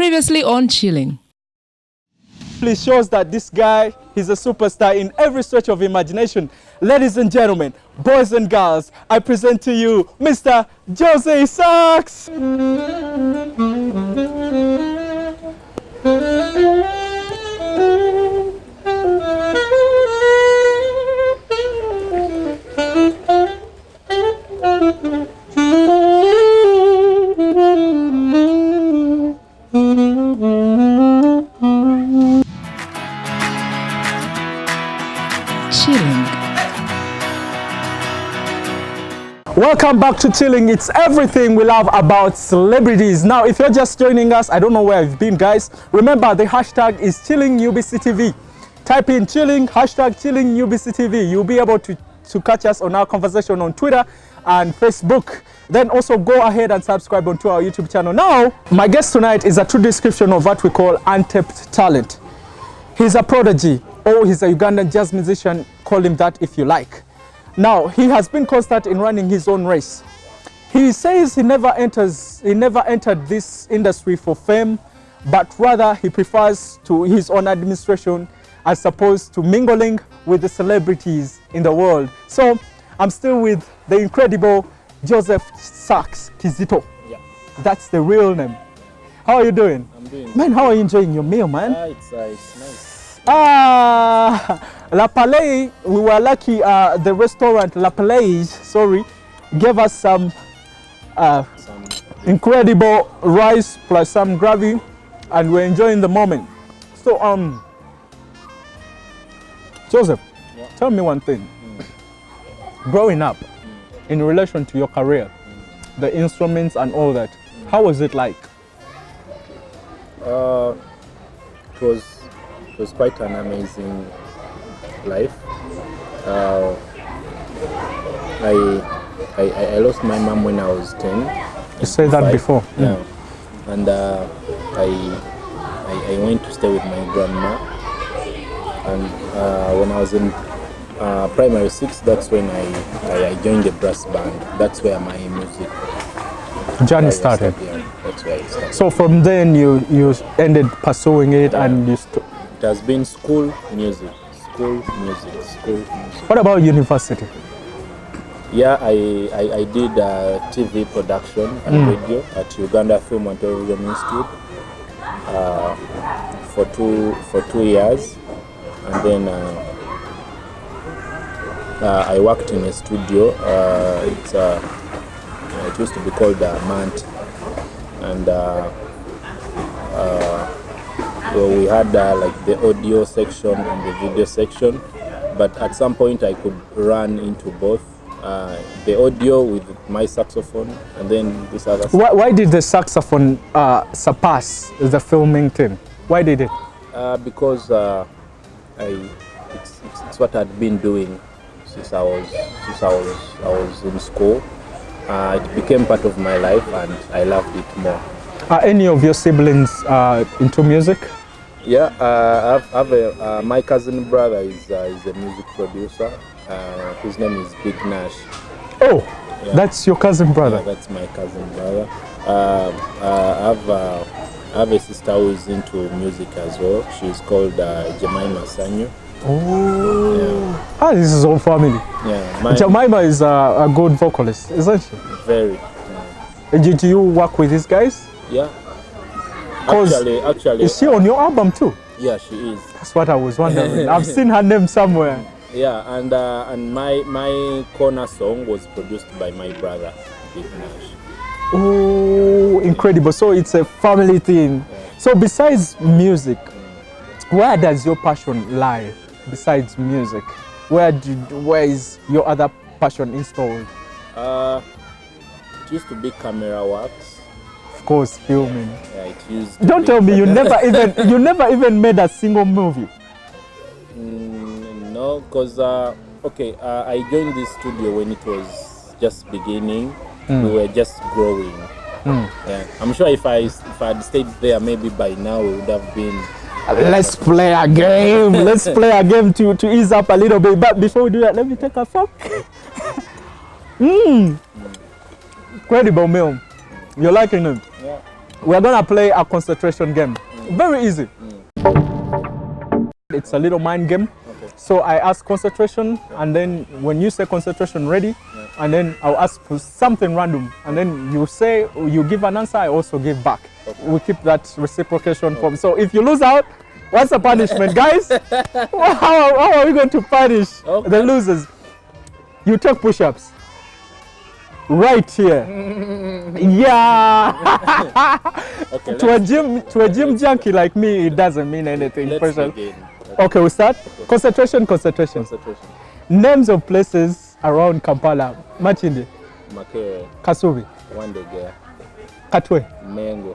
Previously on Chilling. It shows that this guy, he's a superstar in every stretch of imagination. Ladies and gentlemen, boys and girls, I present to you Mr. Jose Sax. Chilling. Welcome back to Chilling. It's everything we love about celebrities. Now, if you're just joining us, I don't know where you've been, guys. Remember, the hashtag is ChillingUBCTV. Type in Chilling, hashtag ChillingUBCTV. You'll be able to catch us on our conversation on Twitter and Facebook. Then also go ahead and subscribe onto our YouTube channel. Now, my guest tonight is a true description of what we call untapped talent. He's a prodigy, or he's a Ugandan jazz musician, call him that if you like. Now, he has been constant in running his own race. He says he never entered this industry for fame, but rather he prefers to his own administration as opposed to mingling with the celebrities in the world. So, I'm still with the incredible Jose Sax Kizito. Yeah. That's the real name. How are you doing? I'm doing. Man, how are you enjoying your meal, man? It's nice. La Palais, we were lucky, the restaurant La Palais, gave us some incredible rice plus some gravy, and we're enjoying the moment. So, Joseph, Yeah. tell me one thing. Growing up, in relation to your career, the instruments and all that, how was it like? It was quite an amazing life. I lost my mom when I was 10. You said that before. Yeah. And I went to stay with my grandma. And when I was in primary 6, that's when I joined the brass band. That's where my music Journey started. Yeah, that's where it started. So from then you ended pursuing it, Yeah. and It has been school music. What about university? Yeah, I did TV production and radio at Uganda Film and Television Institute for 2 years, and then I worked in a studio. It used to be called Mant, and we had like the audio section and the video section, but at some point I could run into both, the audio with my saxophone and then this other. Why did the saxophone surpass the filming thing? Why did it? Because it's what I'd been doing since I was in school. It became part of my life, and I loved it more. Are any of your siblings into music? Yeah, my cousin brother is a music producer. His name is Big Nash. Oh, Yeah. that's your cousin brother. Yeah, that's my cousin brother. I have a sister who is into music as well. She's called Jemima Sanyo. Oh, this is all family. Yeah, Jemima is a good vocalist, isn't she? very. Do you work with these guys? Yeah. 'Cause Actually, Is she on your album too? yeah, she is. That's what I was wondering. I've seen her name somewhere. Yeah, and my corner song was produced by my brother, Big Nash. Oh, incredible. So it's a family thing. Yeah. So besides music, where does your passion lie? Besides music, where is your other passion installed? It used to be camera works. Of course, filming. Yeah, it used to Don't be tell me you never even made a single movie. No, because I joined this studio when it was just beginning. We were just growing. Yeah, I'm sure if I'd stayed there, maybe by now we would have been. Let's play a game. Let's play a game to ease up a little bit. But before we do that, let me take a fuck. Incredible meal. You're liking it? Yeah. We're gonna play a concentration game. Very easy. It's a little mind game. Okay. So I ask concentration, and then when you say concentration, ready, and then I'll ask for something random, and then you say, you give an answer, I also give back. Okay. We keep that reciprocation form. So if you lose out, what's the punishment, guys? how are we going to punish the losers? You take push-ups. Right here. Yeah. Okay, to a gym junkie like me, it doesn't mean anything. let's begin. Okay, we start. Okay. Concentration. Concentration. Names of places around Kampala. Machindi, Makere, Kasubi, Wandegea, Katwe. Mengo.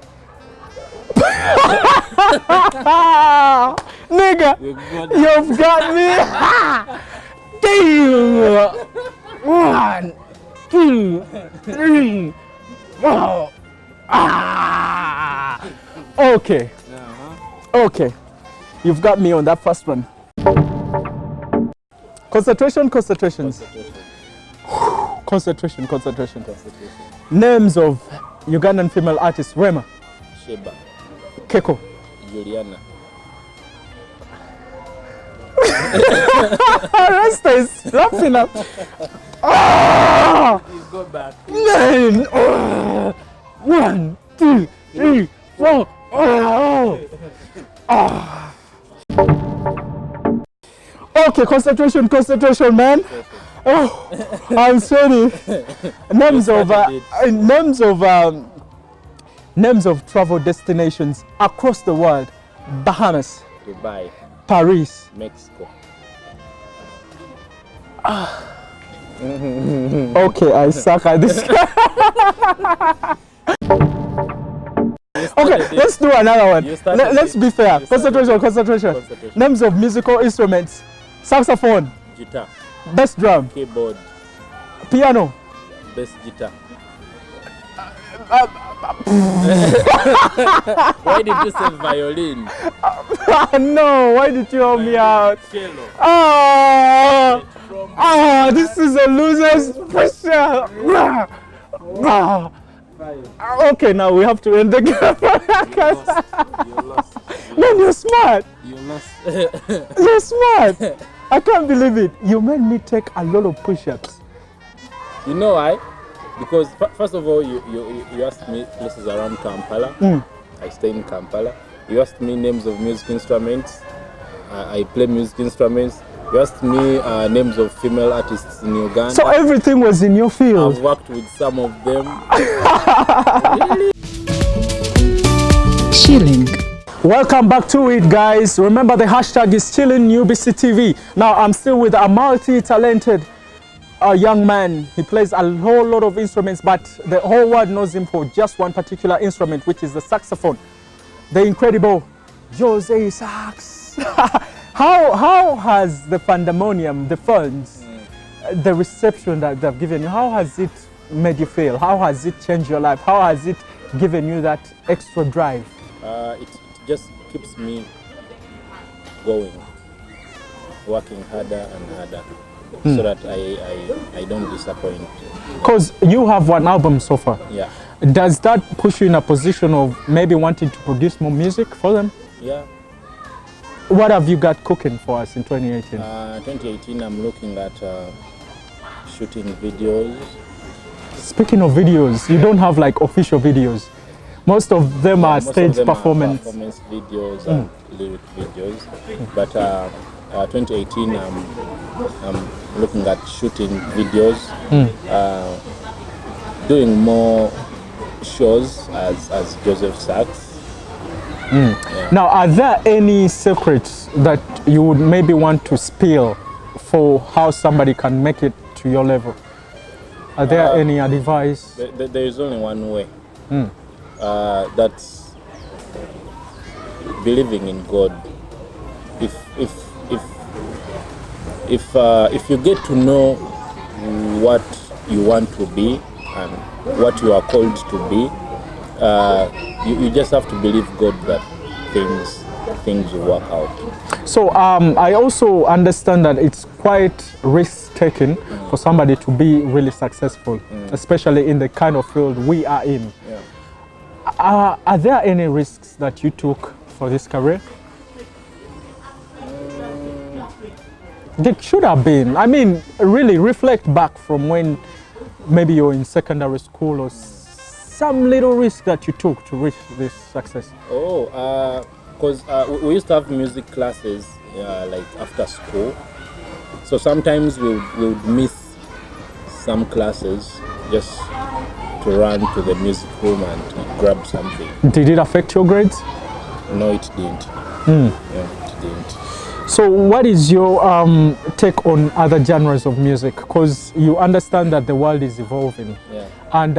Nigga, you've got me. Damn. 1, 2, 3, 4. Okay. Okay. You've got me on that first one. Concentration. Concentration. Names of Ugandan female artists. Rema, Sheba, Keko, Juliana. Rasta is laughing up. Ah! You go back. 9. 1, 2, 3, 4. Okay, concentration, man. Oh, I'm sorry. Names of travel destinations across the world. Bahamas, Dubai, Paris, Mexico. Okay, I suck at this. Okay, let's do another one. Let's be fair. Concentration. Names of musical instruments. Saxophone, Guitar, bass drum, keyboard, piano. bass guitar. Why did you say violin? No, why did you help me out? Cello. This is a loser's pressure. Okay, now we have to end the game. You lost. Man, you're smart. You lost. You're smart. I can't believe it. You made me take a lot of push-ups. You know why? Because first of all, you asked me places around Kampala. I stay in Kampala. You asked me names of music instruments. I play music instruments. You asked me names of female artists in Uganda. So everything was in your field. I've worked with some of them. Really? Chilling. Welcome back to it, guys. Remember, the hashtag is chilling UBC TV. Now I'm still with a multi-talented young man. He plays a whole lot of instruments, but the whole world knows him for just one particular instrument, which is the saxophone. The incredible Jose Sax. How has the pandemonium, the funds, the reception that they've given you, how has it made you feel? How has it changed your life? How has it given you that extra drive? It just keeps me going, working harder and harder, so that I don't disappoint. Because you have one album so far. Yeah. Does that push you in a position of maybe wanting to produce more music for them? Yeah. What have you got cooking for us in 2018? 2018, I'm looking at shooting videos. Speaking of videos, you don't have like official videos. Most of them are stage performance. Performance videos and lyric videos. But 2018, I'm looking at shooting videos, doing more shows as Jose Sax. Yeah. Now, are there any secrets that you would maybe want to spill for how somebody can make it to your level? Are there any advice? There is only one way. That's believing in God. If you get to know what you want to be and what you are called to be, you just have to believe God that things will work out. So I also understand that it's quite risk-taking for somebody to be really successful, especially in the kind of field we are in. Yeah. Are there any risks that you took for this career? There should have been. I mean, really reflect back from when maybe you're in secondary school or some little risk that you took to reach this success. Oh, because we used to have music classes like after school. So sometimes we would miss some classes just to run to the music room and grab something. Did it affect your grades? No, it didn't. Yeah, it didn't. So what is your take on other genres of music? Because you understand that the world is evolving. Yeah. And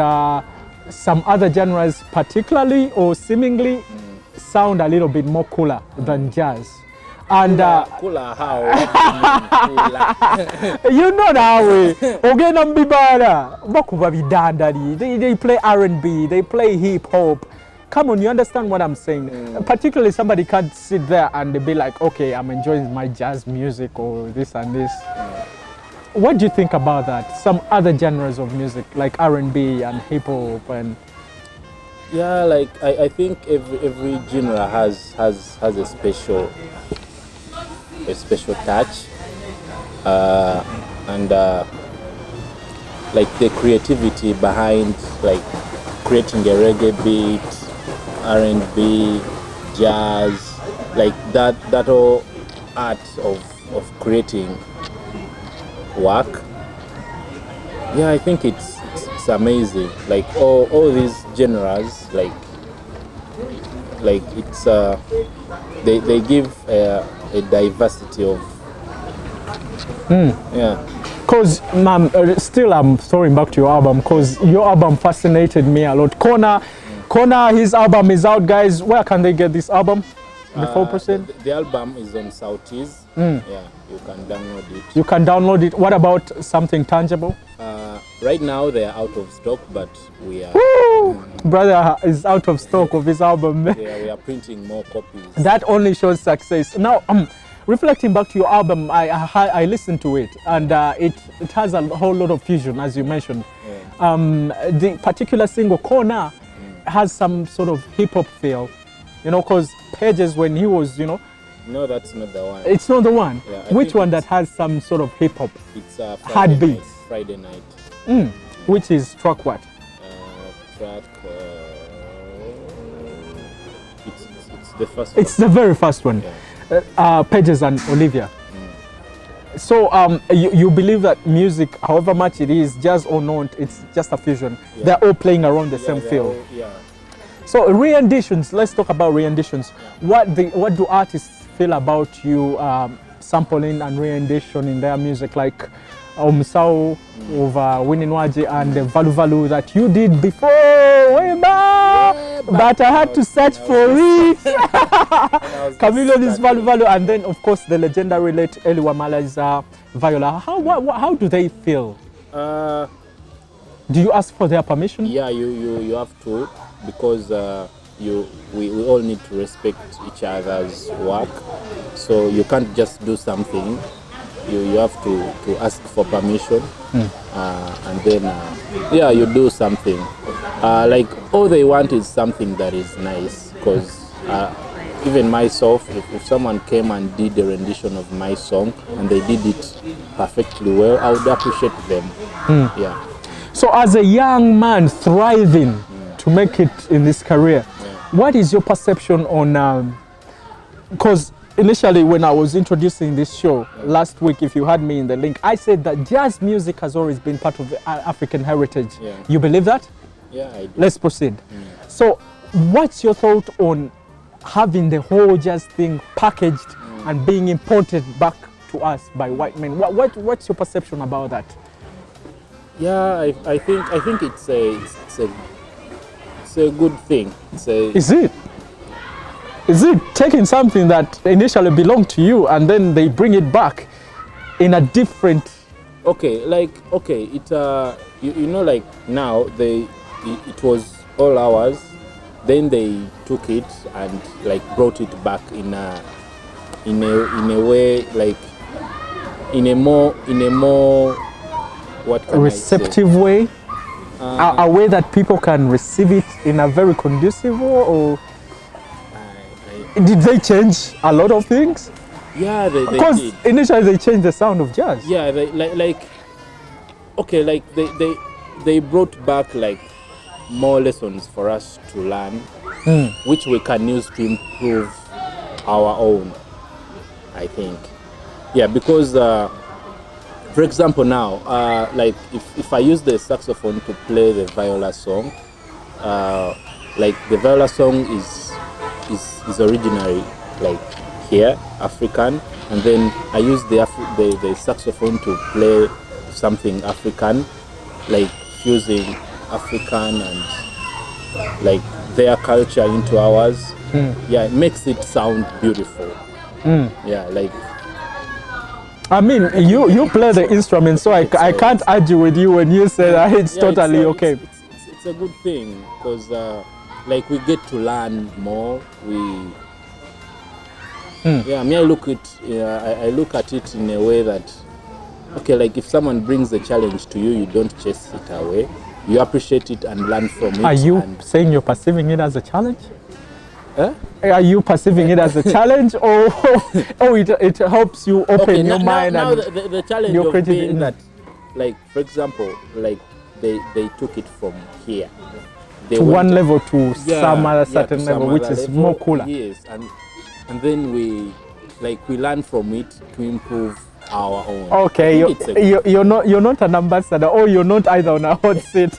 some other genres particularly or seemingly sound a little bit more cooler than jazz. And Cooler how? What do you mean, cooler? you know that way. Ogena mbibara, bakuba bidandari. They play R&B, they play hip hop. Come on, you understand what I'm saying? Particularly somebody can't sit there and be like, okay, I'm enjoying my jazz music or this and this. What do you think about that? Some other genres of music like R&B and hip hop and Yeah, like I think every genre has a special touch, and like the creativity behind like creating a reggae beat, R&B, jazz, like that whole art of creating work. Yeah, I think it's amazing. Like all these genres, like it's they give a diversity of yeah. Because still I'm throwing back to your album because your album fascinated me a lot. Kona, his album is out, guys. Where can they get this album? Before proceed? The album is on Sautis. Yeah, you can download it. You can download it. What about something tangible? Right now they are out of stock, but we are Brother is out of stock of his album. we are printing more copies. That only shows success. Now, reflecting back to your album, I listened to it, and it has a whole lot of fusion, as you mentioned. Yeah. The particular single Kona has some sort of hip hop feel, you know, because Pages when he was, you know. No, that's not the one. It's not the one. Yeah, Which one that has some sort of hip hop? It's Hard beats. Friday night. Which is track what? Track. It's the first. It's the very first one. Yeah. Pages and Olivia. So you believe that music, however much it is, jazz or not, it's just a fusion. Yeah. They're all playing around the same they're field. all- yeah. So renditions, let's talk about renditions. What do artists feel about you sampling and rendition in their music, like Omsao of Winnie Nwaji and Valu Valu that you did before, way back, but I had to search for it. Chameleon is Valu Valu, and then of course the legendary late Eli Wamala's Viola. How do they feel? Do you ask for their permission? Yeah, you have to, because we all need to respect each other's work. So you can't just do something. You have to ask for permission, and then yeah, you do something. Like all they want is something that is nice, because even myself, if someone came and did a rendition of my song and they did it perfectly well, I would appreciate them. Yeah. So as a young man thriving to make it in this career, what is your perception on, because initially when I was introducing this show last week, if you had me in the link, I said that jazz music has always been part of the African heritage. Yeah. You believe that? Yeah, I do. Let's proceed. So what's your thought on having the whole jazz thing packaged and being imported back to us by white men? What's your perception about that? Yeah, I think it's a good thing. Is it taking something that initially belonged to you and then they bring it back in a different? Okay, it you know, like now it was all ours, then they took it and like brought it back in a way, like in a more what can Receptive way? a way that people can receive it in a very conducive way, or did they change a lot of things? Yeah, they Because did. initially they changed the sound of jazz. Yeah, they brought back like more lessons for us to learn, which we can use to improve our own, I think. Yeah, because for example now, like if I use the saxophone to play the viola song, like the viola song is originally like here, African, and then I use the saxophone to play something African, like fusing African and like their culture into ours. Yeah, it makes it sound beautiful. Yeah, like I mean, you play the instrument, so I can't argue with you when you say that it's totally okay. It's a good thing because like we get to learn more. Yeah, I look at it in a way that, okay, like if someone brings a challenge to you, you don't chase it away. You appreciate it and learn from it. Are you saying you're perceiving it as a challenge? Are you perceiving it as a challenge, or it helps you open your mind? Now and the challenge your of being creativity? that, like for example, like they took it from here. They to went one level to some other to certain some level, which other is level. more cooler. Yes, and then we learn from it to improve our own. Okay, you're not an ambassador, or you're not either on a hot seat.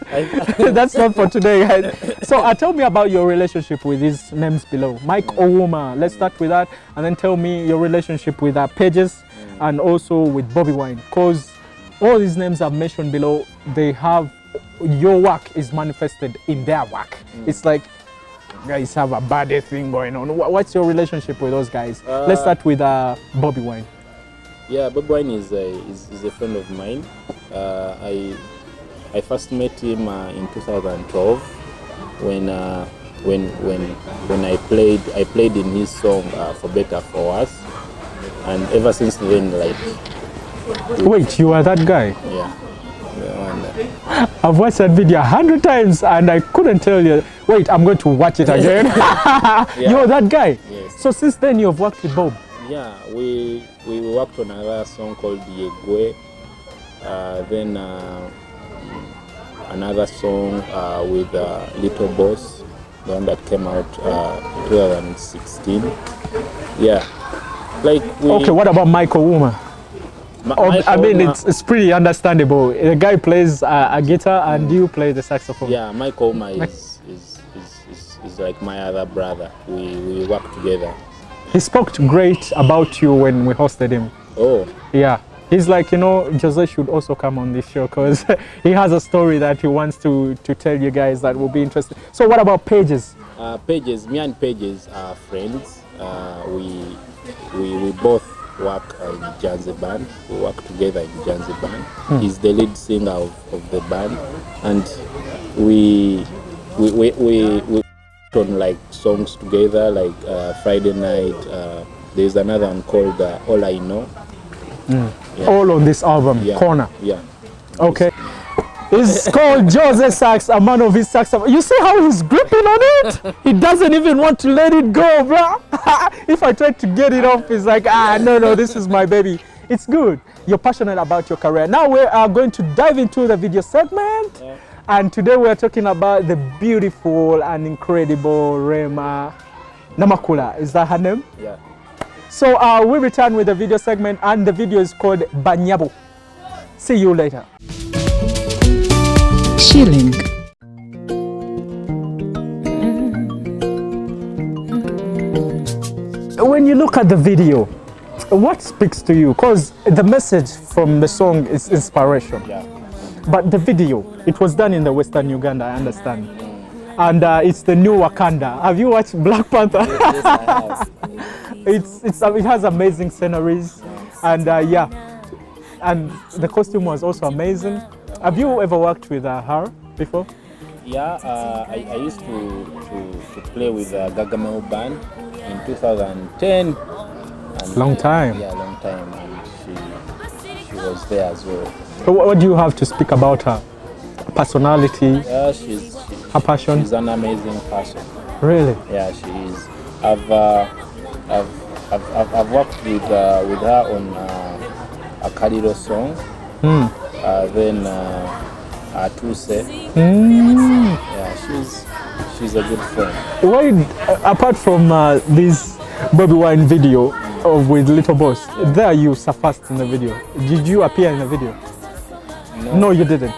That's not for today, guys. So tell me about your relationship with these names below. Mike Owuma, let's start with that, and then tell me your relationship with Pages and also with Bobby Wine, because all these names I've mentioned below, they have your work is manifested in their work. It's like guys have a bad thing going on. What's your relationship with those guys? Let's start with Bobby Wine. Yeah, Bobby Wine is a friend of mine. I first met him in 2012 when I played in his song For Better For Us, and ever since then, like. Wait, you are that guy? Yeah. I've watched that video 100 times and I couldn't tell you. Wait, I'm going to watch it again. You're that guy? Yes. So since then you've worked with Bob? Yeah, we worked on another song called Yegwe. Then another song with Little Boss, the one that came out 2016. Yeah. Like okay, what about Michael Wuma? I mean, it's pretty understandable. The guy plays a guitar and you play the saxophone. Yeah, Michael Oma is like my other brother. We work together. He spoke great about you when we hosted him. Oh. Yeah. He's like, Jose should also come on this show because he has a story that he wants to tell you guys that will be interesting. So what about Pages? Pages, me and Pages are friends. We both work in Janzi band. We work together in Janzi band. He's the lead singer of the band, and we on like songs together, like Friday Night. There's another one called All I Know. Yeah. All on this album, Corner. Yeah. Okay. It's called Jose Sax, a man of his saxophone. You see how he's gripping on it? He doesn't even want to let it go, bro. If I try to get it off, he's like, no, this is my baby. It's good. You're passionate about your career. Now we are going to dive into the video segment. Yeah. And today we're talking about the beautiful and incredible Rema Namakula. Is that her name? Yeah. So we return with the video segment, and the video is called Banyabo. See you later. Chilling. When you look at the video, what speaks to you? Because the message from the song is inspiration. Yeah. But the video, it was done in the Western Uganda, I understand. And it's the new Wakanda. Have you watched Black Panther? Yes, I have. It has amazing sceneries, and and the costume was also amazing. Have you ever worked with her before? Yeah, I used to play with Gagamel band in 2010. And, long time. Yeah, long time, and she was there as well. So what do you have to speak about her? personality, Yeah, her passion? she's an amazing person. Really? Yeah, she is. I've worked with her on a Kadiro song. Then Tuse. Yeah, she's a good friend. Why, apart from this Bobby Wine video with Little Boss, there you surfaced in the video. Did you appear in the video? No, you didn't.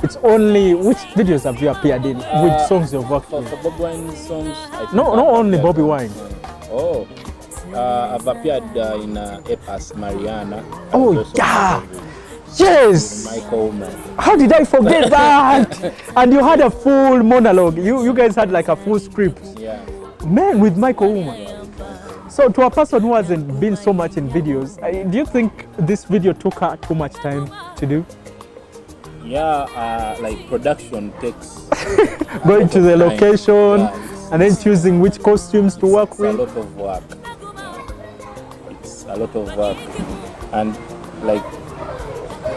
It's only which videos have you appeared in? Which songs you've worked For with? Bobby Wine songs? No, not only Bobby Wine. Oh, I've appeared in Epas Mariana. Oh, yeah. Yes. Michael Oman. How did I forget that? And you had a full monologue. You guys had like a full script. Yeah. Man, with Michael Oman. So to a person who hasn't been so much in videos, do you think this video took her too much time to do? Yeah, like production takes Going to the time. location Yeah, and then choosing which costumes to work it's with. a lot of work. Yeah. It's a lot of work, and like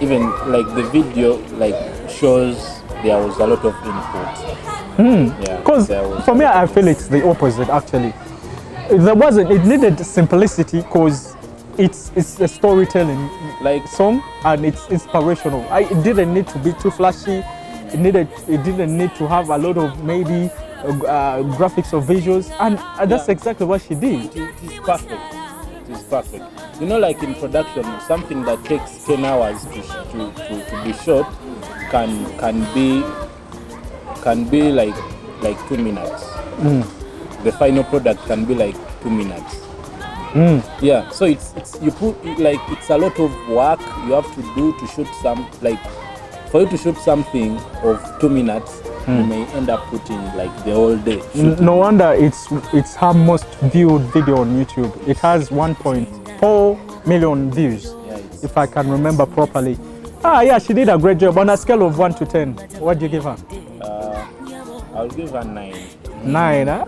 even like the video like shows there was a lot of input. Yeah, Because there was for me, a lot I of feel it's the opposite actually. It needed simplicity because it's a storytelling like song and it's inspirational. It didn't need to be too flashy. It didn't need to have a lot of maybe graphics or visuals, and that's exactly what she did. it is perfect. It is perfect. You know, like in production, something that takes 10 hours to be shot can be like 2 minutes. The final product can be like 2 minutes. Yeah, so it's you put like it's a lot of work you have to do to shoot for you to shoot something of 2 minutes. You may end up putting like the whole day. No wonder it's her most viewed video on YouTube. It has 1.4 million views, if I can remember properly. Yeah, she did a great job. On a scale of 1 to 10, what do you give her? I'll give her 9. 9, huh?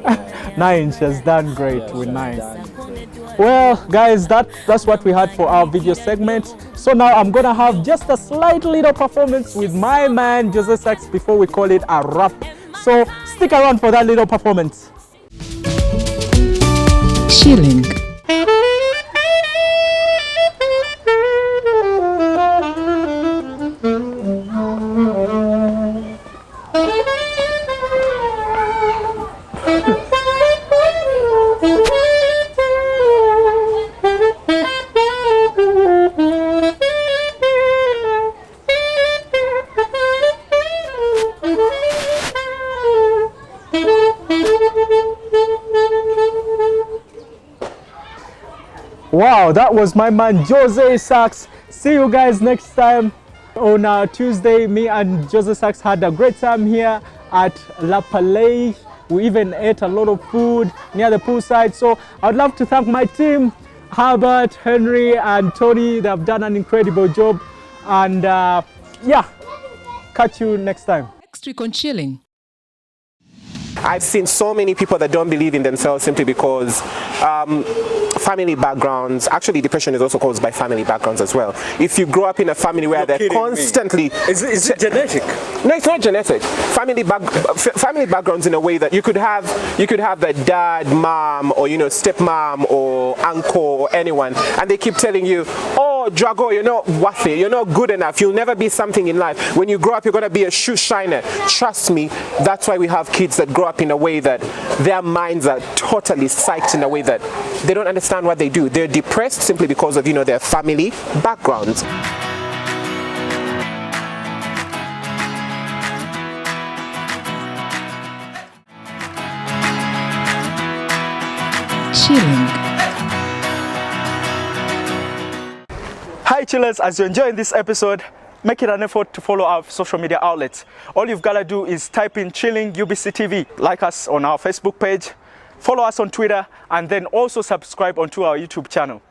9, she has done great with She 9. has done great. Well, guys, that's what we had for our video segment. So now I'm gonna have just a slight little performance with my man Jose Sax before we call it a wrap. So stick around for that little performance. Chilling. Wow, that was my man Jose Sax. See you guys next time on Tuesday. Me and Jose Sax had a great time here at La Palais. We even ate a lot of food near the poolside. So I'd love to thank my team, Herbert, Henry, and Tony. They've done an incredible job. And yeah, catch you next time. Next week on Chilling. I've seen so many people that don't believe in themselves simply because family backgrounds. Actually, depression is also caused by family backgrounds as well. If you grow up in a family where they're constantly... Is it genetic? No, it's not genetic. Family backgrounds in a way that you could have the dad, mom, or stepmom or uncle or anyone, and they keep telling you, oh, Drago, you're not worth it, you're not good enough, you'll never be something in life. When you grow up, you're gonna be a shoe shiner. Trust me, that's why we have kids that grow up in a way that their minds are totally psyched in a way that they don't understand what they do. They're depressed simply because of their family backgrounds. Chilling. Hi chillers, as you're enjoying this episode, make it an effort to follow our social media outlets. All you've got to do is type in Chilling UBC TV, like us on our Facebook page, follow us on Twitter, and then also subscribe onto our YouTube channel.